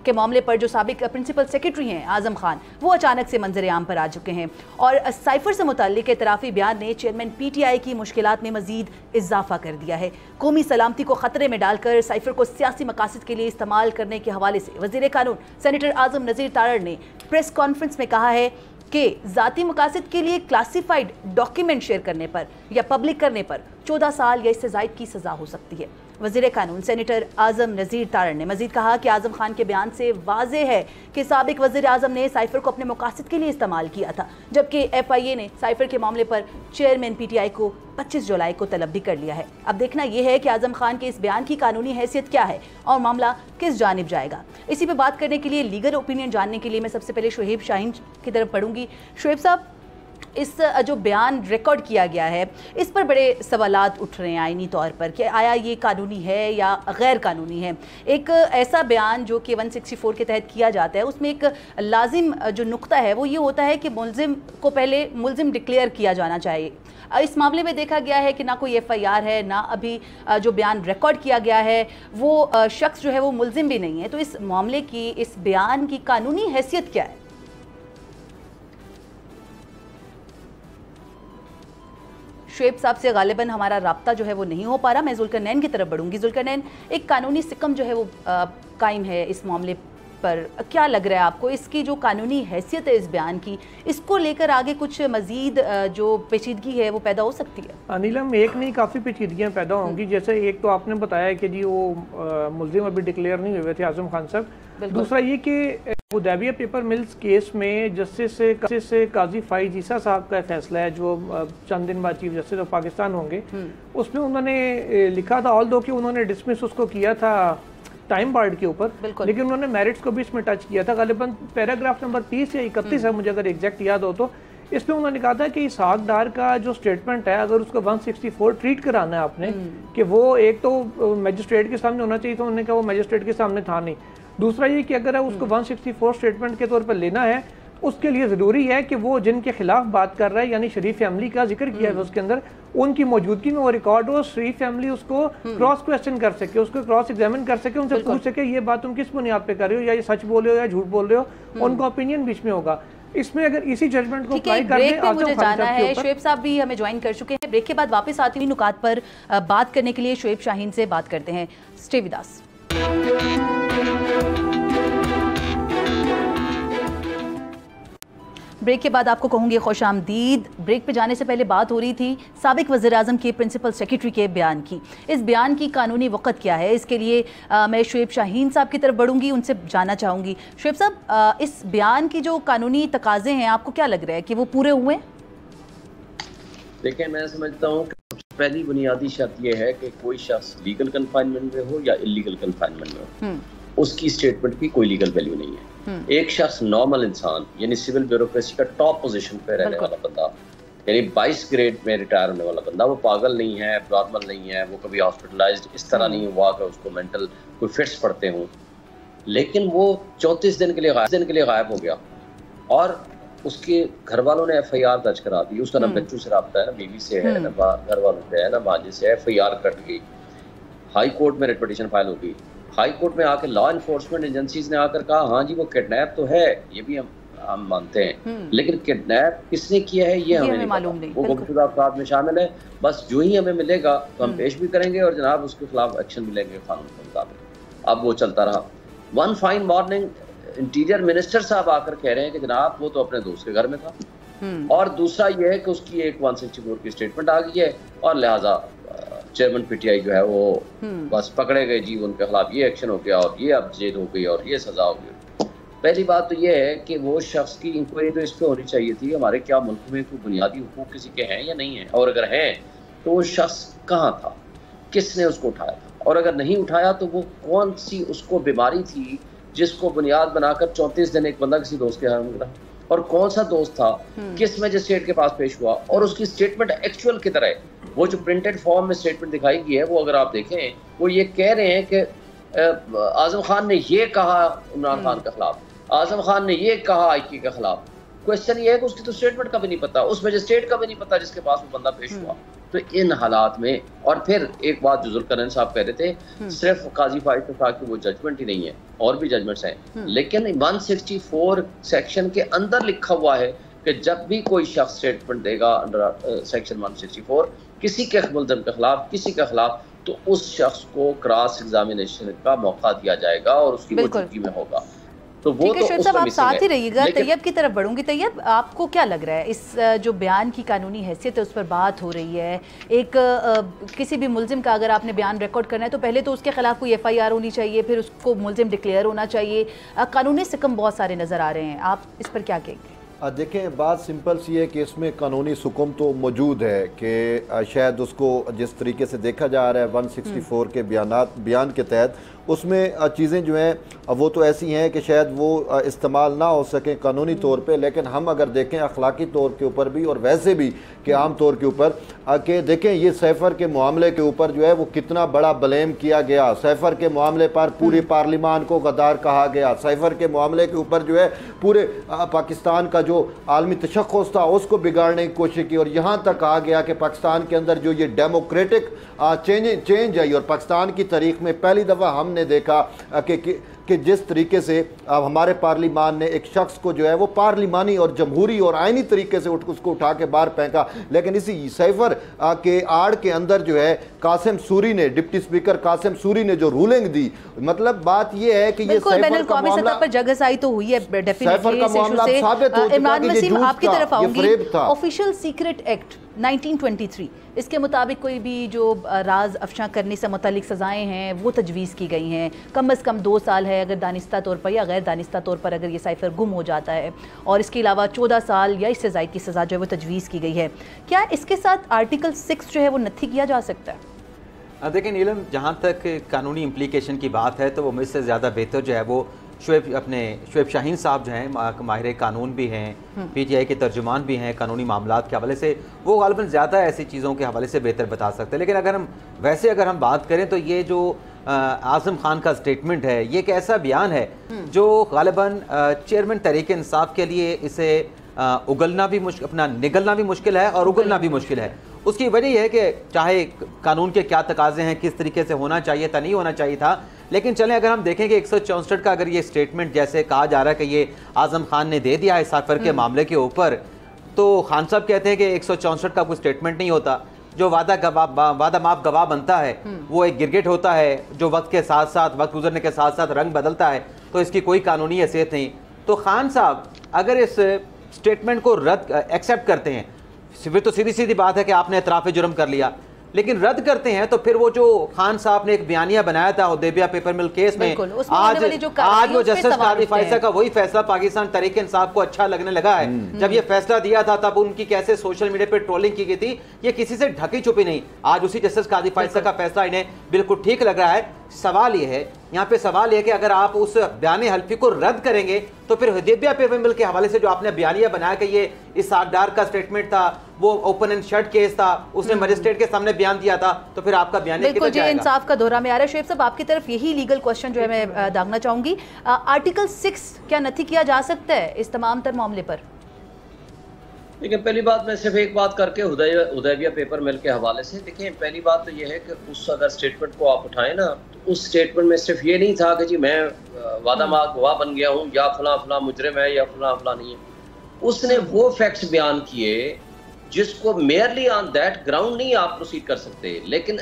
Speaker 2: के मामले पर जो साबिक प्रिंसिपल सेक्रेटरी हैं आजम खान, वो अचानक से मंजर आम पर आ चुके हैं और साइफर से मुताल्लिक एतराफ़ी बयान ने चेयरमैन PTI की मुश्किलात में मजीद इजाफा कर दिया है। कौमी सलामती को खतरे में डालकर साइफर को सियासी मकासद के लिए इस्तेमाल करने के हवाले से वज़ीर कानून सेनेटर आज़म नज़ीर तारड़ ने प्रेस कॉन्फ्रेंस में कहा है कि ज़ाती मकासद के लिए क्लासिफाइड डॉक्यूमेंट शेयर करने पर या पब्लिक करने पर 14 साल या इससे ज़ायद की सज़ा हो सकती है। वज़ीर कानून सेनेटर आज़म नज़ीर तारड़ ने मज़ीद कहा कि आज़म खान के बयान से वाज़ेह है कि साबिक वज़ीर आज़म ने साइफर को अपने मकासद के लिए इस्तेमाल किया था, जबकि FIA ने साइफर के मामले पर चेयरमैन PTI को 25 जुलाई को तलब भी कर लिया है। अब देखना यह है कि आज़म खान के इस बयान की कानूनी हैसियत क्या है और मामला किस जानिब जाएगा। इसी पर बात करने के लिए, लीगल ओपिनियन जानने के लिए मैं सबसे पहले शुएब शाहीन की तरफ पढ़ूंगी। शुएब साहब, इस जो बयान रिकॉर्ड किया गया है इस पर बड़े सवालात उठ रहे हैं आईनी तौर पर कि आया ये कानूनी है या गैर कानूनी है। एक ऐसा बयान जो कि 164 के तहत किया जाता है, उसमें एक लाजिम जो नुक्ता है वो ये होता है कि मुल्जिम को पहले मुल्जिम डिक्लेयर किया जाना चाहिए। इस मामले में देखा गया है कि ना कोई FIR है, ना अभी जो बयान रिकॉर्ड किया गया है वो शख्स जो है वो मुल्जिम भी नहीं है। तो इस मामले की, इस बयान की कानूनी हैसियत क्या है? शुएब साहब से गालिबन हमारा राब्ता जो है वो नहीं हो पा रहा। मैं जुल्करनैन की तरफ बढ़ूंगी। जुल्करनैन, एक कानूनी सिकम जो है वो कायम है इस मामले पर, क्या लग रहा है आपको इसकी जो कानूनी हैसियत है इस बयान की, इसको लेकर आगे कुछ मजीद जो पेचीदगी है वो पैदा हो सकती है?
Speaker 5: अनिलम, एक नहीं काफ़ी पेचीदगियाँ पैदा होंगी। जैसे एक तो आपने बताया कि जी वो मुल्जिम अभी डिक्लेयर नहीं हुए थे आजम खान साहब। दूसरा ये कि हुदैबिया पेपर मिल्स केस में जस्टिस से काजी फाइज ईसा साहब का फैसला है जो चंद दिन बाद चीफ जस्टिस ऑफ पाकिस्तान होंगे, उसमें उन्होंने लिखा था, ऑल दो कि उन्होंने डिसमिस उसको किया था टाइम बार्ड के ऊपर, लेकिन उन्होंने मेरिट्स को भी इसमें टच किया था। गालिबन पैराग्राफ नंबर 30 या 31 है, मुझे अगर एग्जैक्ट याद हो तो, इसमें उन्होंने कहा था कि इसहाक डार का जो स्टेटमेंट है अगर उसको 164 ट्रीट कराना है आपने कि वो एक तो मजिस्ट्रेट के सामने होना चाहिए, तो उन्होंने कहा वो मजिस्ट्रेट के सामने था नहीं। दूसरा ये कि अगर उसको 164 स्टेटमेंट के तौर पर लेना है, उसके लिए ज़रूरी है कि वो जिनके खिलाफ बात कर रहा है, यानी शरीफ फैमिली का जिक्र किया है उसके अंदर, उनकी मौजूदगी में वो रिकॉर्ड हो, शरीफ फैमिली उसको क्रॉस क्वेश्चन कर सके, उसको क्रॉस एग्जामिन कर सके, उनसे पूछ सके ये बात तुम किस बुनियाद पे कर रहे हो, या ये सच बोल रहे हो या झूठ बोल रहे हो, उनका ओपिनियन बीच में होगा। इसमें अगर इसी जजमेंट को अप्लाई कर दें,
Speaker 2: मुझे जाना है। शुएब साहब भी हमें ज्वाइन कर चुके हैं। ब्रेक के बाद वापस आती हुई नुकात पर बात करने के लिए शुएब शाहीन से बात करते हैं। Stay with us. ब्रेक के बाद आपको कहूँगी खुश आमदीद। ब्रेक पे जाने से पहले बात हो रही थी साबिक वज़ीर-ए-आज़म के प्रिंसिपल सेक्रेटरी के बयान की। इस बयान की कानूनी वक़्त क्या है, इसके लिए मैं शुएब शाहीन साहब की तरफ बढ़ूँगी, उनसे जानना चाहूँगी। शुएब साहब, इस बयान की जो कानूनी तकाज़े हैं आपको क्या लग रहा है कि वो पूरे हुए?
Speaker 3: देखिए, मैं समझता हूँ कि सबसे पहली बुनियादी शर्त यह है कि कोई शख्स लीगल कन्फाइनमेंट में हो या इलीगल कन्फाइनमेंट में हो, उसकी स्टेटमेंट की कोई लीगल वैल्यू नहीं है। एक शख्स नॉर्मल इंसान यानी सिविल ब्यूरोक्रेसी का टॉप पोजीशन पे रहने वाला बंदा, यानी 22 ग्रेड में रिटायर होने वाला बंदा, वो पागल नहीं है, नॉर्मल नहीं है, वो कभी हॉस्पिटलाइज्ड इस तरह नहीं हुआ कि उसको मेंटल कोई फिट्स पड़ते हों, लेकिन वो 34 दिन के लिए गायब हो गया और उसके घर वालों ने FIR दर्ज करा दी। उसका ना बच्चों से रब्ता है, ना बीवी से है, ना घर वालों से है, ना भांजे से है। FIR कट गई, हाई कोर्ट में रिट पिटीशन फाइल हो गई। हाई कोर्ट में आके लॉ इन्फोर्समेंट एजेंसीज ने आकर कहा हाँ जी वो किडनैप तो है, ये भी हम मानते हैं, लेकिन किडनैप किसने किया है ये हमें नहीं मालूम नहीं, वो गुमशुदा अफराद में शामिल है। बस जो ही हमें मिलेगा तो हम पेश भी करेंगे और जनाब उसके खिलाफ एक्शन भी लेंगे कानून के मुताबिक। अब वो चलता रहा। One fine morning interior minister साहब आकर कह रहे हैं कि जनाब वो तो अपने दोस्त के घर में था, और दूसरा ये है कि उसकी एक 164 की स्टेटमेंट आ गई है और लिहाजा चेयरमैन PTI जो है वो बस पकड़े गए जी, उनके खिलाफ ये एक्शन हो गया और ये अब जेल हो गई और ये सजा हो गई। पहली बात तो ये है कि वो शख्स की इंक्वायरी तो इस पर होनी चाहिए थी, हमारे क्या मुल्क में कोई बुनियादी हुकूक किसी के हैं या नहीं है, और अगर हैं तो वो शख्स कहाँ था, किसने उसको उठाया था, और अगर नहीं उठाया तो वो कौन सी उसको बीमारी थी जिसको बुनियाद बनाकर 34 दिन एक बंदा किसी दोस्त के यहाँ मिला, और कौन सा दोस्त था, किस मजिस्ट्रेट के पास पेश हुआ, और उसकी स्टेटमेंट एक्चुअल की तरह है। वो जो प्रिंटेड फॉर्म में स्टेटमेंट दिखाई गई है वो अगर आप देखें, वो ये कह रहे हैं कि आजम खान ने ये कहा इमरान खान के खिलाफ, आजम खान ने ये कहा IK के खिलाफ। क्वेश्चन ये है कि उसकी तो स्टेटमेंट का भी नहीं पता, उस मजिस्ट्रेट का भी नहीं पता जिसके पास वो बंदा पेश हुआ। तो इन हालात में, और फिर एक बात जो जुल्करनैन साहब कह रहे थे, सिर्फ काजी फाइज तो की वो जजमेंट ही नहीं है, और भी जजमेंट्स हैं, लेकिन 164 सेक्शन के अंदर लिखा हुआ है कि जब भी कोई शख्स स्टेटमेंट देगा अंडर सेक्शन 164 किसी के मुल्ज़िम के खिलाफ, किसी के खिलाफ, तो उस शख्स को क्रॉस एग्जामिनेशन का मौका दिया जाएगा और उसकी मौजूदगी में होगा। तो वो
Speaker 2: ठीक है शेख साहब, आप साथ ही रहिएगा। तैयब की तरफ बढ़ूंगी। तैयब, आपको क्या लग रहा है, इस जो बयान की कानूनी हैसियत है उस पर बात हो रही है, एक किसी भी मुल्जिम का अगर आपने बयान रिकॉर्ड करना है तो पहले तो उसके खिलाफ कोई FIR होनी चाहिए, फिर उसको मुल्जिम डिक्लेयर होना चाहिए, कानूनी सिकम बहुत सारे नज़र आ रहे हैं, आप इस पर क्या कहेंगे?
Speaker 6: देखें, बात सिंपल सी है कि इसमें कानूनी सुकुम तो मौजूद है कि शायद उसको जिस तरीके से देखा जा रहा है 164 के बयान के तहत, उसमें चीज़ें जो हैं वो तो ऐसी हैं कि शायद वो इस्तेमाल ना हो सकें कानूनी तौर पे, लेकिन हम अगर देखें अखलाकी तौर के ऊपर भी और वैसे भी कि आम तौर के ऊपर कि देखें ये सैफर के मामले के ऊपर जो है वो कितना बड़ा ब्लेम किया गया। सैफर के मामले पर पूरे पार्लिमान को गद्दार कहा गया, सैफर के मामले के ऊपर जो है पूरे पाकिस्तान का जो आलमी तशख़्ख़ुस था उसको बिगाड़ने की कोशिश की, और यहाँ तक कहा गया कि पाकिस्तान के अंदर जो ये डेमोक्रेटिक चेंज आई, और पाकिस्तान की तारीख में पहली दफ़ा हमने देखा कि जिस तरीके से हमारे पार्लिमान ने एक शख्स को जो है वो पार्लिमानी और जमहूरी और आइनी तरीके से उसको उठा के बाहर फेंका, लेकिन इसी सैफर के आड़ के अंदर जो है कासिम सूरी ने, डिप्टी स्पीकर कासिम सूरी ने जो रूलिंग दी, मतलब बात ये है कि ये सैफर का मामला पर
Speaker 2: जगहसाई तो हुई है डेफिनेटली इस इशू से। इमरान वसीम, आपकी तरफ आऊंगी। ऑफिशियल सीक्रेट एक्ट 1923 इसके मुताबिक कोई भी जो राज अफशा करने से मुतालिक सज़ाएं हैं वो तजवीज़ की गई हैं, कम अज़ कम 2 साल है अगर दानिस्ता तौर पर या गैर दानिस्ता तौर पर अगर ये साइफर गुम हो जाता है, और इसके अलावा 14 साल या इससे ज़ायद की सज़ा जो है वो तजवीज़ की गई है। क्या इसके साथ आर्टिकल 6 जो है वो नत्थी किया जा सकता है?
Speaker 4: देखिए नीलम, जहाँ तक कानूनी इम्प्लीकेशन की बात है तो वो मुझसे ज़्यादा बेहतर जो है वो शुएब शाहीन साहब जो हैं, माहिर कानून भी हैं, PTI के तर्जुमान भी हैं कानूनी मामलात के हवाले से, वो गालिबन ज़्यादा ऐसी चीज़ों के हवाले से बेहतर बता सकते हैं। लेकिन अगर हम बात करें तो ये जो आज़म खान का स्टेटमेंट है, ये एक ऐसा बयान है जो गालिबन चेयरमैन तहरीक इंसाफ के लिए इसे उगलना भी अपना निगलना भी मुश्किल है और उगलना भी मुश्किल है। उसकी वजह यह है कि चाहे कानून के क्या तकाजे हैं, किस तरीके से होना चाहिए था, नहीं होना चाहिए था, लेकिन चलें अगर हम देखें कि 164 का अगर ये स्टेटमेंट जैसे कहा जा रहा है कि ये आज़म खान ने दे दिया है सैफर के मामले के ऊपर, तो खान साहब कहते हैं कि 164 का कोई स्टेटमेंट नहीं होता। जो वादा माफ गवाह बनता है वो एक गिरगिट होता है जो वक्त के साथ साथ, वक्त गुजरने के साथ साथ रंग बदलता है, तो इसकी कोई कानूनी हैसियत नहीं। तो खान साहब अगर इस स्टेटमेंट को एक्सेप्ट करते हैं, फिर तो सीधी सीधी बात है कि आपने एतराफ़ जुर्म कर लिया, लेकिन रद्द करते हैं तो फिर वो जो खान साहब ने एक बयानिया बनाया था हुदैबिया पेपर मिल केस में, आज वो जस्टिस कादी फायसा का वही फैसला पाकिस्तान तहरीक इंसाफ को अच्छा लगने लगा है। जब ये फैसला दिया था तब उनकी कैसे सोशल मीडिया पे ट्रोलिंग की गई थी, ये किसी से ढकी छुपी नहीं। आज उसी जस्टिस कादी फायसा का फैसला इन्हें बिल्कुल ठीक लग रहा है। सवाल ये है, यहाँ पे सवाल ये कि अगर आप उस बयान हल्फी को रद्द करेंगे तो फिर हुदैबिया पेपर मिल के हवाले से जो आपने बयानिया बनाया कि ये इस सागदार का स्टेटमेंट था, वो ओपन एंड शट केस था, उसने मजिस्ट्रेट के सामने बयान दिया था, तो फिर आपका बयान
Speaker 2: बिल्कुल जी इंसाफ का दोहरा में आ रहा है। शुएब साहब, आपकी तरफ यही लीगल क्वेश्चन जो है मैं दागना चाहूंगी, आर्टिकल 6 क्या नथी किया जा सकता है इस तमाम तर मामले पर?
Speaker 3: देखिए, पहली बात मैं सिर्फ एक बात करके हुदैबिया पेपर मिल के हवाले से, देखिए पहली बात तो ये है कि उस अगर स्टेटमेंट को आप उठाएं ना, तो उस स्टेटमेंट में सिर्फ ये नहीं था कि जी मैं वादा माफ गवाह बन गया हूँ या फला फला मुजरिम है या फला फला नहीं है। उसने वो फैक्ट्स बयान किए जिसको मेयरली ऑन दैट ग्राउंड नहीं आप प्रोसीड कर सकते, लेकिन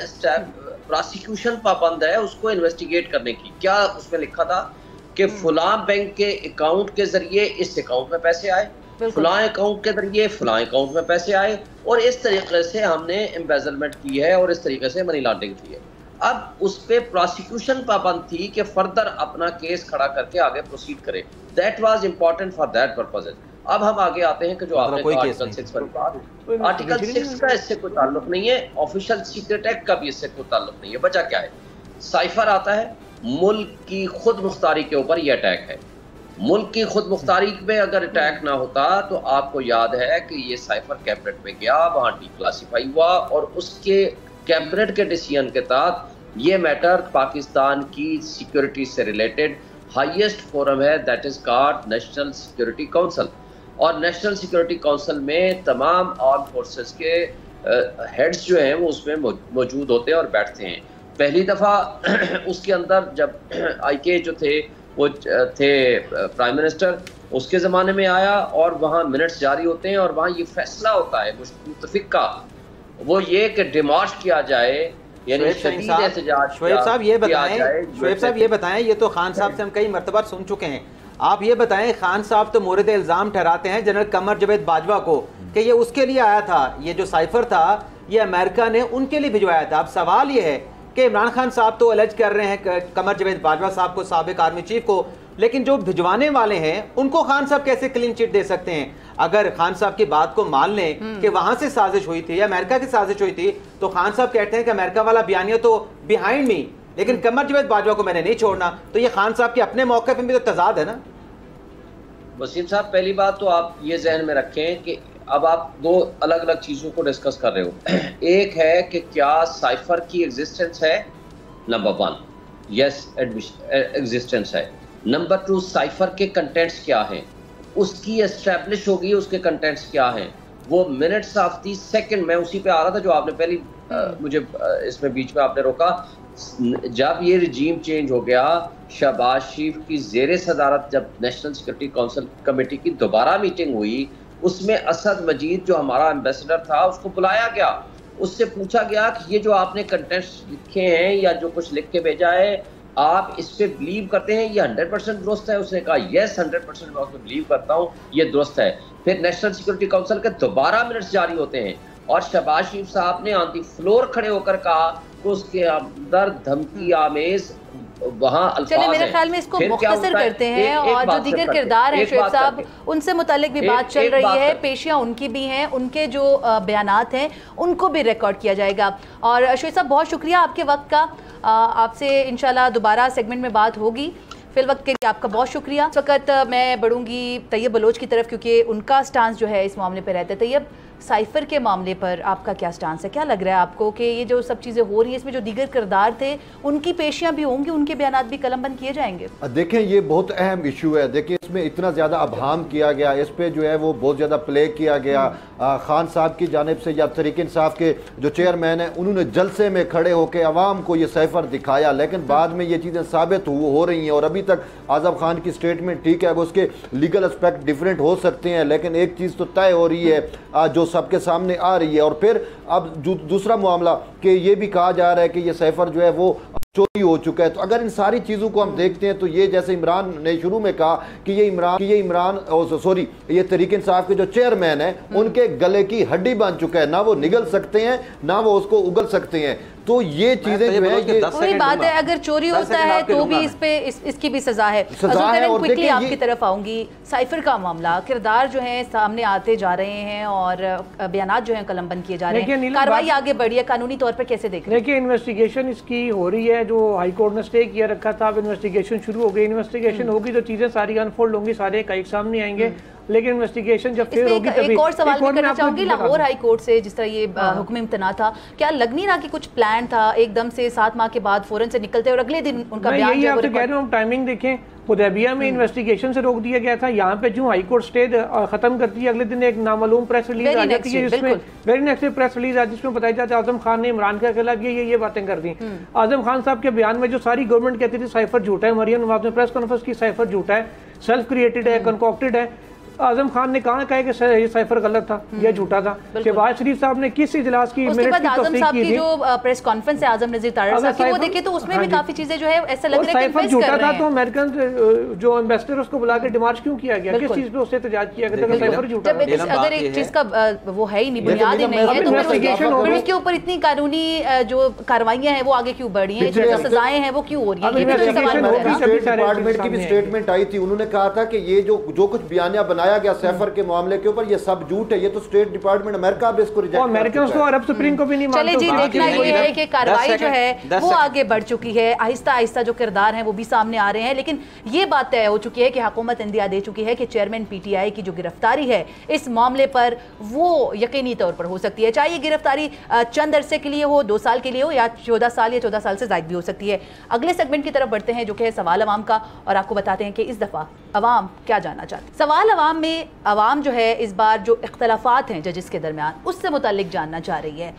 Speaker 3: प्रोसिक्यूशन पाबंद है उसको इन्वेस्टिगेट करने की। क्या उसमें लिखा था कि फलां बैंक के अकाउंट के जरिए इस अकाउंट में पैसे आए, फलां अकाउंट के जरिए फलां अकाउंट में पैसे आए, और इस तरीके से हमने एम्बेजलमेंट की है और इस तरीके से मनी लॉन्ड्रिंग की है। अब उस पे प्रोसिक्यूशन पाबंद थी कि फर्दर अपना केस खड़ा करके आगे प्रोसीड करे। That was important for that purposes. अब हम आगे आते हैं कि जो आपने आर्टिकल 6 पर बात, आर्टिकल 6 का इससे कोई ताल्लुक नहीं है, ऑफिशियल सीक्रेट एक्ट का भी इससे कोई ताल्लुक नहीं है। वजह क्या है? साइफर आता है, मुल्क की खुद मुख्तारी के ऊपर यह अटैक है। मुल्क की खुद मुख्तारी में अगर अटैक ना होता तो आपको याद है कि ये साइफर कैबिनेट में गया, वहाँ डिक्लासीफाई हुआ, और उसके कैबिनेट के डिसीजन के तहत ये मैटर पाकिस्तान की सिक्योरिटी से रिलेटेड हाईएस्ट फोरम है, that is called national security council. और नेशनल सिक्योरिटी काउंसिल में तमाम आर्म फोर्सेस के हेड्स जो हैं वो उसमें मौजूद होते हैं और बैठते हैं। पहली दफ़ा उसके अंदर जब IK जो थे वो थे प्राइम मिनिस्टर, उसके ज़माने में आया और वहाँ मिनट्स जारी होते हैं और वहाँ ये फैसला होता है मुत्तफिक का, वो ये कि डिमार्श किया जाए, यानी
Speaker 4: शोएब साहब ये बताएं, ये तो खान साहब से हम कई मरतबा सुन चुके हैं, आप ये बताएं, खान साहब तो मोरद इल्ज़ाम ठहराते हैं जनरल कमर जावेद बाजवा को कि ये उसके लिए आया था, ये जो साइफर था ये अमेरिका ने उनके लिए भिजवाया था। अब सवाल ये है कि इमरान खान साहब तो अलर्ज कर रहे हैं कमर जावेद बाजवा साहब को, साबिक आर्मी चीफ को, लेकिन जो भिजवाने वाले हैं उनको खान साहब कैसे क्लीन चिट दे सकते हैं? अगर खान साहब की बात को मान लें कि वहां से साजिश हुई थी या अमेरिका की साजिश हुई थी, तो खान साहब कहते हैं कि अमेरिका वाला बयानिया तो बिहाइंड मी, लेकिन कमर जावेद बाजवा को मैंने नहीं छोड़ना, तो ये खान साहब के अपने मौके पे भी तो तजाद है ना।
Speaker 3: वसीम साहब, पहली बात तो आप ये जहन में रखें कि अब आप दो अलग अलग चीज़ों को डिस्कस कर रहे हो। एक है कि क्या साइफर की एग्जिस्टेंस है, नंबर 1, यस एग्जिस्टेंस है। नंबर 2, साइफर के कंटेंट्स क्या हैं, उसकी एस्टैब्लिश होगी, उसके कंटेंट्स क्या हैं, वो मिनट्स ऑफ दी सेकंड, मैं उसी पे आ रहा था जो आपने पहली मुझे इसमें बीच में आपने रोका। जब ये रजीम चेंज हो गया, शहबाज शरीफ की ज़ेरे सदारत जब नेशनल सिक्योरिटी काउंसिल कमेटी की दोबारा मीटिंग हुई, उसमें असद मजीद जो हमारा एम्बेसडर था उसको बुलाया गया, उससे पूछा गया कि ये जो आपने कंटेंट्स लिखे हैं या जो कुछ लिख के भेजा है, आप इस पे बिलीव करते हैं, ये 100% दुरुस्त है? उसने कहा यस 100% मैं उसमें बिलीव करता हूँ, ये दुरुस्त है। फिर नेशनल सिक्योरिटी काउंसिल के दोबारा मिनट्स जारी होते हैं और शहबाज शरीफ साहब ने ऑन द फ्लोर खड़े होकर कहा कि उसके अंदर धमकी आमेज वहाँ अल्फाज
Speaker 2: मेरे ख्याल में इसको मुख्तसर करते हैं और जो दीगर किरदार हैं शोएब साहब, उनसे मुतालिक भी बात चल रही है, पेशियाँ उनकी भी हैं, उनके जो बयानात हैं उनको भी रिकॉर्ड किया जाएगा। और शोएब साहब बहुत शुक्रिया आपके वक्त का, आपसे इंशाल्लाह दोबारा सेगमेंट में बात होगी। फिल वक्त के लिए आपका बहुत शुक्रिया। इस वक्त मैं बढ़ूंगी तैयब बलोच की तरफ क्योंकि उनका स्टांस जो है इस मामले पर रहता है। तैयब, साइफर के मामले पर आपका क्या स्टांस है? क्या लग रहा है आपको कि ये जो सब चीज़ें हो रही हैं इसमें जो दीगर किरदार थे उनकी पेशियाँ भी होंगी, उनके बयानात भी कलमबंद किए जाएंगे?
Speaker 6: देखें, ये बहुत अहम इशू है। देखिए, इसमें इतना ज़्यादा अबहाम किया गया, इस पर जो है वो बहुत ज़्यादा प्ले किया गया। खान साहब की जानिब से या तहरीक इंसाफ के जो चेयरमैन हैं उन्होंने जलसे में खड़े होकर अवाम को ये साइफर दिखाया, लेकिन बाद में ये चीज़ें साबित हो रही हैं। और अभी तक आज़म खान की स्टेटमेंट ठीक है, उसके लीगल एस्पेक्ट डिफरेंट हो सकते हैं, लेकिन एक चीज़ तो तय हो रही है जो सबके सामने आ रही है। और फिर अब दूसरा मामला कि ये भी कहा जा रहा है कि ये साइफर जो है वो चोरी हो चुका है। तो अगर इन सारी चीज़ों को हम देखते हैं तो ये जैसे इमरान ने शुरू में कहा कि ये तहरीक इंसाफ के जो चेयरमैन हैं उनके गले की हड्डी बन चुका है, ना वो निगल सकते हैं ना वो उसको उगल सकते हैं। तो ये चीजें जो है ये
Speaker 2: वही बात है, अगर चोरी होता है तो भी इसकी भी सजा है। क्विकली आपकी तरफ आऊंगी। साइफर का मामला, किरदार जो है सामने आते जा रहे हैं और बयानात जो है कलमबंद किए जा रहे हैं, कार्रवाई आगे बढ़ी है, कानूनी तौर पर कैसे देख रहे हैं?
Speaker 5: देखिए, इन्वेस्टिगेशन इसकी हो रही है, जो हाई कोर्ट ने स्टे किया रखा था, अब इन्वेस्टिगेशन शुरू हो गई। इन्वेस्टिगेशन होगी तो चीजें सारी अनफोल्ड होंगी, सारे एक सामने आएंगे, लेकिन इन्वेस्टिगेशन जब फिर होगी तभी।
Speaker 2: एक और सवाल भी करना चाहूंगी, लाहौर हाई कोर्ट से जिस तरह ये हुक्म इम्तना था, क्या लग नहीं रहा कि कुछ प्लान था एकदम से 7 माह के बाद फौरन से निकलते और अगले दिन उनका बयान?
Speaker 5: यही आपसे कह रहा हूँ, टाइमिंग देखें, हुदैबिया में इन्वेस्टिगेशन से रोक दिया गया था, यहाँ पे जो हाई कोर्ट स्टे खत्म करती है, अगले दिन एक नामालूम प्रेस रिलीज आ जाती है जिसमें वेरी नेक्स्ट प्रेस रिलीज आ जिसमें बताया जाता है आजम खान ने इमरान के खिलाफ ये बातें कर दी। आजम खान साहब के बयान में जो सारी गवर्नमेंट कहती थी साइफर झूठा है, मरियम नवाज ने प्रेस कॉन्फ्रेंस की साइफर झूठा है, सेल्फ क्रिएटेड है, कंकॉक्टेड है। आजम खान ने कहा कि ये साइफर गलत था, ये झूठा था। शहबाज शरीफ साहब ने किस इजलास की
Speaker 2: उसके बाद आजम साहब की जो प्रेस कॉन्फ्रेंस है आजम नजीर तारड़ साहब की, वो देखे तो उसमें भी काफी चीजें जो है ऐसा लग रहा है कि
Speaker 5: झूठा था। तो अमेरिकन जो एम्बेसडर उसको बुला के डिमार्च क्यों किया गया, किस चीज पे उससे एहतजाज किया गया? साइफर झूठा था।
Speaker 2: अगर एक चीज का वो है ही नहीं, बुनियाद ही नहीं है, तो फिर उसके ऊपर इतनी कानूनी जो कार्रवाइयां हैं वो आगे क्यों बढ़ी हैं, जो सजाएं हैं वो क्यों हो रही है?
Speaker 6: स्टेट डिपार्टमेंट की भी स्टेटमेंट आई थी, उन्होंने कहा था कि ये जो कुछ बयानिया बनाया गया साइफर के मामले के ऊपर ये सब झूठ है, ये तो स्टेट डिपार्टमेंट अमेरिका भी इसको रिजेक्ट
Speaker 5: अमेरिकन तो अरब स्प्रिंग को भी नहीं मानते।
Speaker 2: चले जी, देखना ये है कि कार्रवाई जो है वो आगे बढ़ चुकी है, आहिस्ता आहिस्ता जो किरदार हैं वो भी सामने आ रहे हैं, लेकिन ये बात तय हो चुकी है कि हुकूमत इंदिया दे चुकी है कि चेयरमैन PTI की जो गिरफ्तारी है इस मामले पर वो यकीनी तौर पर हो सकती है, चाहे ये गिरफ्तारी चंद अरसे के लिए हो, 2 साल के लिए हो, या 14 साल या 14 साल से ज्यादा भी हो सकती है। अगले सेगमेंट की तरफ बढ़ते हैं जो कि है सवाल अवाम का, और आपको बताते हैं कि इस दफा अवाम क्या जानना चाहते हैं। सवाल अवाम प्रोग्राम में आवाम जो है इस बार जो इख्तलाफात हैं जजेस के दरमियान उससे मुतालिक जानना चाह रही है।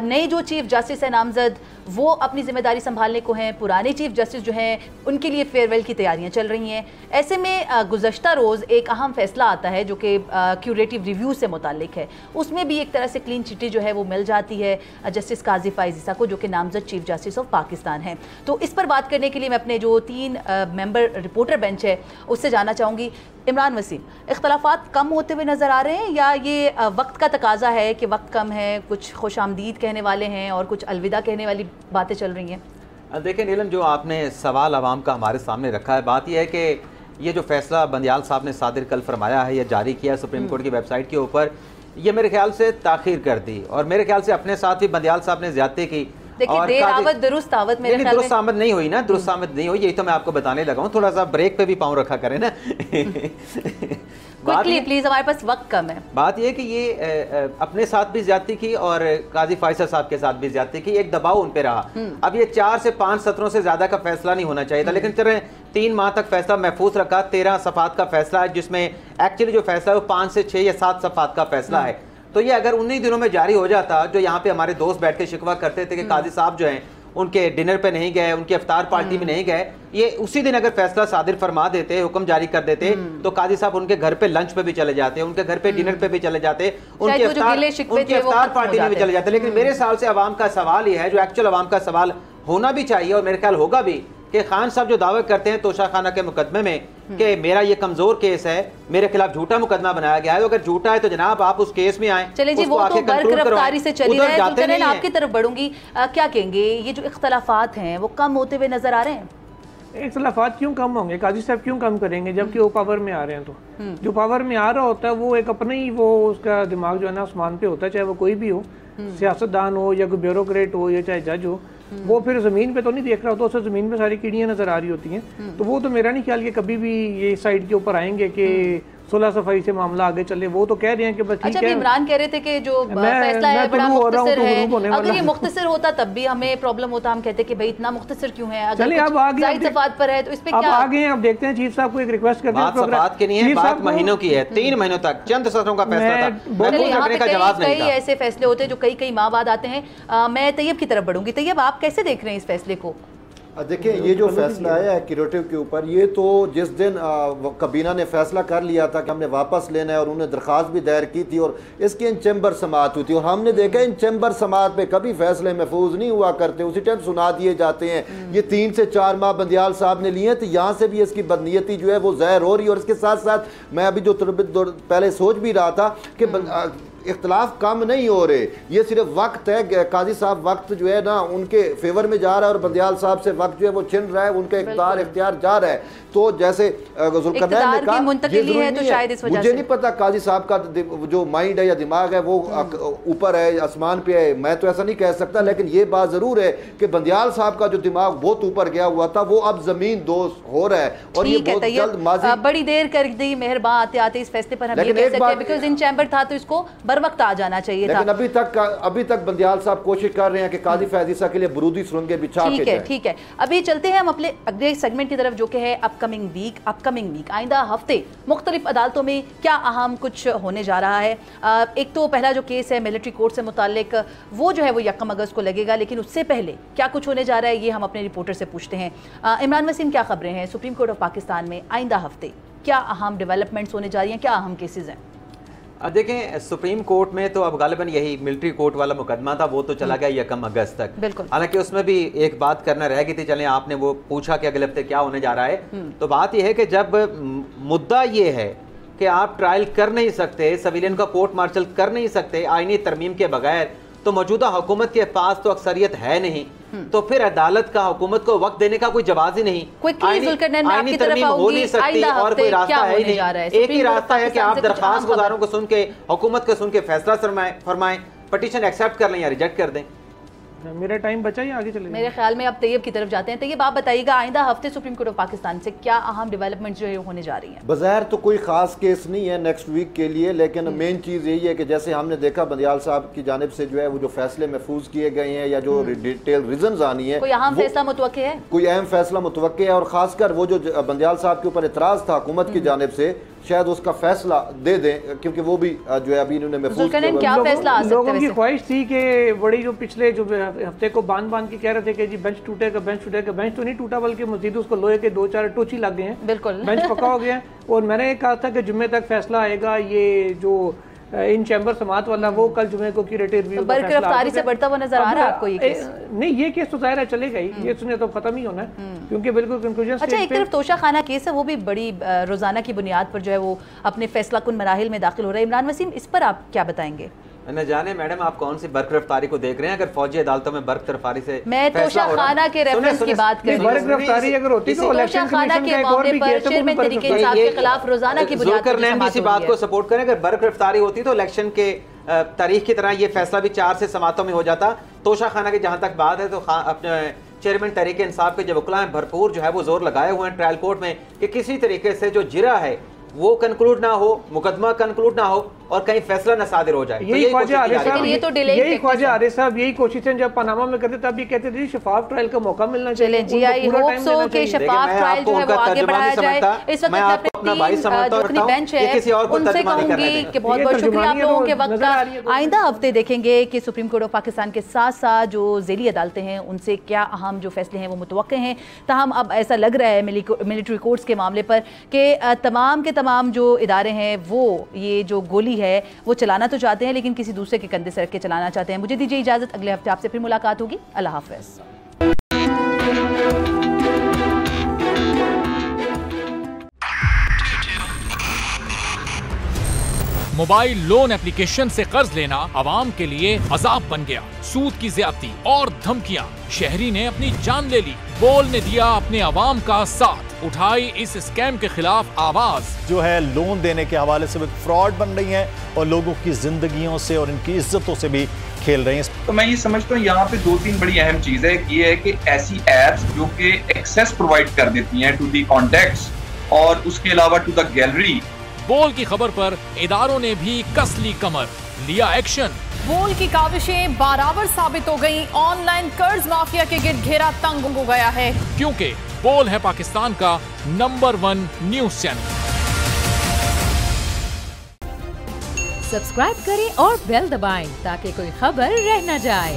Speaker 2: नए जो चीफ जस्टिस है नामजद वो अपनी जिम्मेदारी संभालने को हैं, पुराने चीफ जस्टिस जो हैं उनके लिए फेयरवेल की तैयारियां चल रही हैं। ऐसे में गुज़श्ता रोज़ एक अहम फैसला आता है जो कि क्यूरेटिव रिव्यू से मुतालिक है, उसमें भी एक तरह से क्लीन चिट्ठी जो है वो मिल जाती है जस्टिस काजी फ़ाइज़ ईसा को, जो कि नामजद चीफ जस्टिस ऑफ पाकिस्तान हैं। तो इस पर बात करने के लिए मैं अपने जो 3 मेंबर रिपोर्टर बेंच है उससे जानना चाहूँगी। इमरान वसीम, इख्तलाफात कम होते हुए नज़र आ रहे हैं या ये वक्त का तकाजा है कि वक्त कम है, कुछ खुशामदीद कहने वाले हैं और कुछ अलविदा कहने वाली बातें चल रही हैं?
Speaker 4: देखिए नीलम, जो आपने सवाल आवाम का हमारे सामने रखा है, बात यह है कि ये जो फैसला बंदियाल साहब ने सादिर कल फरमाया है या जारी किया सुप्रीम कोर्ट की वेबसाइट के ऊपर, ये मेरे ख्याल से ताख़ीर कर दी और मेरे ख्याल से अपने साथ भी बंदियाल साहब ने ज़्यादती की।
Speaker 2: देखिए देर आवत दुरुस्त आवत, मेरे ख्याल में
Speaker 4: दुरुस्त आमद नहीं हुई ना, दुरुस्त आमद नहीं हुई, यही तो मैं आपको बताने लगा हूँ। थोड़ा सा ब्रेक पे भी पाँव रखा करें ना।
Speaker 2: क्विकली प्लीज, हमारे पास वक्त कम है।
Speaker 4: बात यह कि ये अपने साथ भी ज्यादती की और काजी फ़ाइज़ साहब के साथ भी ज्यादती की, एक दबाव उन पे रहा। अब ये 4 से 5 सत्रों से ज्यादा का फैसला नहीं होना चाहिए था, लेकिन चलें 3 माह तक फैसला महफूज रखा। 13 सफ़ात का फैसला है जिसमें एक्चुअली जो फैसला है वो 5 से 6 या 7 सफ़ात का फैसला है। तो ये अगर 19 दिनों में जारी हो जाता, जो यहाँ पे हमारे दोस्त बैठ के शिकवा करते थे कि काजी साहब जो हैं उनके डिनर पे नहीं गए, उनकी इफ्तार पार्टी में नहीं गए, ये उसी दिन अगर फैसला सादिर फरमा देते, हुक्म जारी कर देते, तो काजी साहब उनके घर पे लंच पे भी चले जाते, उनके घर पे डिनर पे भी चले जाते, उनकी इफ्तार पार्टी में भी चले जाते। लेकिन मेरे ख्याल से अवाम का सवाल ये है, जो एक्चुअल अवाम का सवाल होना भी चाहिए और मेरे ख्याल होगा भी, कि खान साहब जो दावे करते हैं तोशा खाना के मुकदमे में कि मेरा ये कमजोर केस है, मेरे खिलाफ झूठा मुकदमा बनाया गया है, अगर झूठा है तो जनाब आप उस केस में आए।
Speaker 2: चले जी, वो तो बरकरारी से चली रहा है। तो मैं आपकी तरफ बढ़ूंगी, क्या कहेंगे, ये जो इख्तलाफात हैं वो कम होते हुए नजर आ रहे हैं?
Speaker 5: इख्तलाफात क्यों कम होंगे, काजी साहब क्यों कम करेंगे जबकि वो पावर में आ रहे हैं? तो जो पावर में आ रहा होता है वो एक अपने ही वो उसका दिमाग जो है ना आसमान पे होता है, चाहे वो कोई भी हो, सियासतदान हो या कोई ब्यूरोक्रेट हो या चाहे जज हो, वो फिर ज़मीन पे तो नहीं देख रहा होता, उसे ज़मीन पे सारी कीड़ियाँ नज़र आ रही होती हैं। तो वो तो मेरा नहीं ख्याल कि कभी भी ये साइड के ऊपर आएंगे कि 16 सफाई से मामला आगे चले। वो तो कह रहे हैं कि बस ठीक है।
Speaker 2: इमरान कह रहे थे कि जो फैसला है बड़ा मुख्तसर है, अगर ये मुख्तसर होता तब भी हमें प्रॉब्लम होता, हम कहते कि भाई इतना मुख्तसर क्यों है,
Speaker 5: चलिए अब आगे
Speaker 2: सफात पर है तो इस पे क्या
Speaker 5: आगे हैं। अब देखते हैं, चीफ साहब को एक रिक्वेस्ट करते हैं,
Speaker 4: बात के नहीं है, बात महीनों की है, 3 महीनों तक चंद सत्रों का फैसला था।
Speaker 2: कई ऐसे फैसले होते हैं जो कई माह बाद आते हैं। मैं तैयब की तरफ बढ़ूंगी। तैयब, आप कैसे देख रहे हैं इस फैसले को?
Speaker 6: देखिए, ये जो फैसला आया है क्यूरेटिव के ऊपर, ये तो जिस दिन कबीना ने फैसला कर लिया था कि हमने वापस लेना है और उन्होंने दरख्वास्त भी दायर की थी और इसकी इन चैम्बर समाअत हुई थी, और हमने देखा इन चैम्बर समाअत पे कभी फैसले महफूज नहीं हुआ करते, उसी टाइम सुना दिए जाते हैं। ये 3 से 4 माह बंदियाल साहब ने लिए हैं, तो यहाँ से भी इसकी बदनीयती जो है वो ज़ाहिर हो रही है। और इसके साथ साथ मैं अभी जो पहले सोच भी रहा था कि इख्तलाफ कम नहीं हो रहे, ये सिर्फ वक्त है। काजी साहब वक्त जो है ना उनके फेवर में जा रहा है और बंदियाल साहब से वक्त जो है वो छिन रहा है, उनका इख्तियार जा रहा है। तो जैसे ज़ुल्करनैन ने कहा, मुझे नहीं पता काजी साहब का जो माइंड है या दिमाग है वो ऊपर है आसमान पे है, मैं तो ऐसा नहीं कह सकता। लेकिन ये बात जरूर है कि बंदियाल साहब का जो दिमाग बहुत ऊपर गया हुआ था वो अब जमीन दोस्त हो रहा है। और ये बहुत जल्द माजी
Speaker 2: बड़ी देर कर दी मेहरबान आते आते इस फैसले पर हम ये कह सकते हैं, बिकॉज़ इन चैम्बर था तो इसको बर वक्त आ जाना चाहिए था।
Speaker 6: लेकिन अभी तक बंदियाल साहब कोशिश कर रहे हैं कि काजी फ़ाइज़ ईसा के लिए बुरूदी सुरंगें बिछा के जाएं।
Speaker 2: ठीक है, अभी चलते हैं हम अपने अगले सेगमेंट की तरफ, जो कि है अपकमिंग वीक। आइंदा हफ्ते मुख्तलिफ अदालतों में क्या अहम कुछ होने जा रहा है। एक तो पहला जो केस है मिलिट्री कोर्ट से मुतालिक, वो जो है वो 1 अगस्त को लगेगा, लेकिन उससे पहले क्या कुछ होने जा रहा है ये हम अपने रिपोर्टर से पूछते हैं। इमरान वसीम, क्या खबरें हैं सुप्रीम कोर्ट ऑफ पाकिस्तान में आइंदा हफ्ते, क्या अहम डेवलपमेंट्स होने जा रही हैं, क्या अहम केसेज हैं?
Speaker 4: देखें, सुप्रीम कोर्ट में तो अब गालिबन यही मिलिट्री कोर्ट वाला मुकदमा था, वो तो चला गया 1 अगस्त तक। हालांकि उसमें भी एक बात करना रह गई थी, चलें आपने वो पूछा कि अगले हफ्ते क्या होने जा रहा है। तो बात यह है कि जब मुद्दा ये है कि आप ट्रायल कर नहीं सकते, सिविलियन का कोर्ट मार्शल कर नहीं सकते आईनी तरमीम के बगैर, तो मौजूदा हुकूमत के पास तो अक्सरियत है नहीं, तो फिर अदालत का हुकूमत को वक्त देने का कोई जवाब ही नहीं। आईनी तरमीम हो नहीं सकती और कोई रास्ता है ही नहीं। एक ही रास्ता है कि आप दरख्वास्त गुजारों को सुन के, हुकूमत को सुन के फैसला फरमाएं, पटिशन एक्सेप्ट कर लें या रिजेक्ट कर दें।
Speaker 5: मेरा टाइम बचा ही आगे चले।
Speaker 2: मेरे ख्याल में अब तैयब की तरफ जाते हैं। तैयब, आप बताइएगा आइंदा हफ्ते सुप्रीम कोर्ट ऑफ पाकिस्तान से क्या अहम डेवलपमेंट जो है होने जा रही है?
Speaker 6: बज़ाहिर तो कोई खास केस नहीं है नेक्स्ट वीक के लिए, लेकिन मेन चीज़ यही है कि जैसे हमने देखा बंदियाल साहब की जानिब से जो है वो जो फैसले महफूज किए गए हैं या जो डिटेल रीजंस आनी है,
Speaker 2: कोई अहम फैसला मुतवक्के है?
Speaker 6: कोई अहम फैसला मुतवक्के है, और खासकर वो जो बंदियाल साहब के ऊपर एतराज़ था हुकूमत की जानिब से शायद उसका फैसला दे दें, क्योंकि वो भी जो है अभी इन्होंने महफूज
Speaker 2: क्या फैसला आ सकता है?
Speaker 5: लोगों की ख्वाहिश थी कि बड़ी जो पिछले जो हफ्ते को बांध के कह रहे थे कि जी बेंच टूटेगा, बेंच टूटेगा। बेंच तो नहीं टूटा, बल्कि मजीद उसको लोहे के 2-4 टोची लग गए हैं।
Speaker 2: बिल्कुल
Speaker 5: बेंच पक्का हो गया। और मैंने कहा था कि जुम्मे तक फैसला आएगा। ये जो इन चैम्बर समात वाला वो कल जुमे को क्यूरेटिव रिव्यू
Speaker 2: का गिरफ्तारी से बढ़ता हुआ नजर आ रहा है आपको ये केस?
Speaker 5: नहीं, ये केस तो जाहिर है चलेगा ही, ये सुने तो खत्म ही होना है, क्योंकि बिल्कुल कंक्लूजन।
Speaker 2: अच्छा, एक तरफ तोशा खाना केस है, वो भी बड़ी रोजाना की बुनियाद पर जो है वो अपने फैसला कुन मराहिल में दाखिल हो रहा है। इमरान वसीम, इस पर आप क्या बताएंगे?
Speaker 4: न जाने मैडम आप कौन सी बरकरफ्तारी को देख रहे हैं। अगर फौजी अदालतों में बरकरफ्तारी से
Speaker 2: मैं तोशा खाना के रेफरेंस की बात कर रही हूं।
Speaker 5: बरकरफ्तारी अगर होती तो इलेक्शन कमीशन का एक और भी केस
Speaker 2: चेयरमैन तहरीक इंसाफ के खिलाफ रोजाना की बुनियाद पर
Speaker 4: इसी बात को सपोर्ट करें। अगर बरकरफ्तारी होती तो इलेक्शन के तारीख की तरह ये फैसला भी 4 से समातों में हो जाता। तोशा खाना की जहां तक बात है तो अपने चेयरमैन तहरीक इंसाफ के जो वकला हैं भरपूर जो है वो जोर लगाए हुए हैं ट्रायल कोर्ट में कि किसी तरीके से जो जिरा है वो कंक्लूड ना हो, मुकदमा कंक्लूड ना हो और कहीं फैसला न सादिर हो जाए।
Speaker 5: यही ख्वाजा आरिफ साहब यही कोशिशें जब पनामा में करते तब भी कहते थे शफाफ ट्रायल का मौका मिलना चाहिए।
Speaker 2: जी आई होप सो कि शफाफ ट्रायल जो है वो आगे बढ़ाया जाए। इस वक्त अपना भाई समझता हूं बेंच है उनसे कहूंगी कि बहुत बहुत शुक्रिया आप लोगों के वक्त का। आइंदा हफ्ते देखेंगे कि सुप्रीम कोर्ट ऑफ पाकिस्तान के साथ साथ जो ज़ेली अदालतें हैं उनसे क्या अहम जो फैसले हैं वो मुतवक्के हैं। ताहम अब ऐसा लग रहा है मिलिट्री कोर्ट्स के मामले पर कि तमाम के तमाम जो इदारे हैं वो ये जो गोली है वो चलाना तो चाहते हैं लेकिन किसी दूसरे के कंधे से रख के चलाना चाहते हैं। मुझे दीजिए इजाजत, अगले हफ्ते आपसे फिर मुलाकात होगी। अल्लाह हाफ़िज़।
Speaker 7: मोबाइल लोन एप्लीकेशन से कर्ज लेना आवाम के लिए अजाब बन गया। सूद की ज्यादती और धमकियां, शहरी ने अपनी जान ले ली। बोल ने दिया अपने आवाम का साथ, उठाई इस स्कैम के खिलाफ आवाज।
Speaker 8: जो है लोन देने के हवाले से फ्रॉड बन रही हैं और लोगों की जिंदगियों से और इनकी इज्जतों से भी खेल रहे हैं।
Speaker 9: तो मैं ये समझता हूँ यहाँ पे 2-3 बड़ी अहम चीज है। ये है कि ऐसी एप्स जो कि एक्सेस प्रोवाइड कर देती हैं टू दी कॉन्टैक्ट्स और उसके अलावा टू द गैलरी।
Speaker 7: बोल की खबर पर इदारों ने भी कस ली कमर, लिया एक्शन।
Speaker 10: बोल की काविशें बराबर साबित हो गई। ऑनलाइन कर्ज माफिया के गिर्द घेरा तंग हो गया है,
Speaker 7: क्योंकि बोल है पाकिस्तान का नंबर 1 न्यूज चैनल।
Speaker 1: सब्सक्राइब करें और बेल दबाएं ताकि कोई खबर रह न जाए।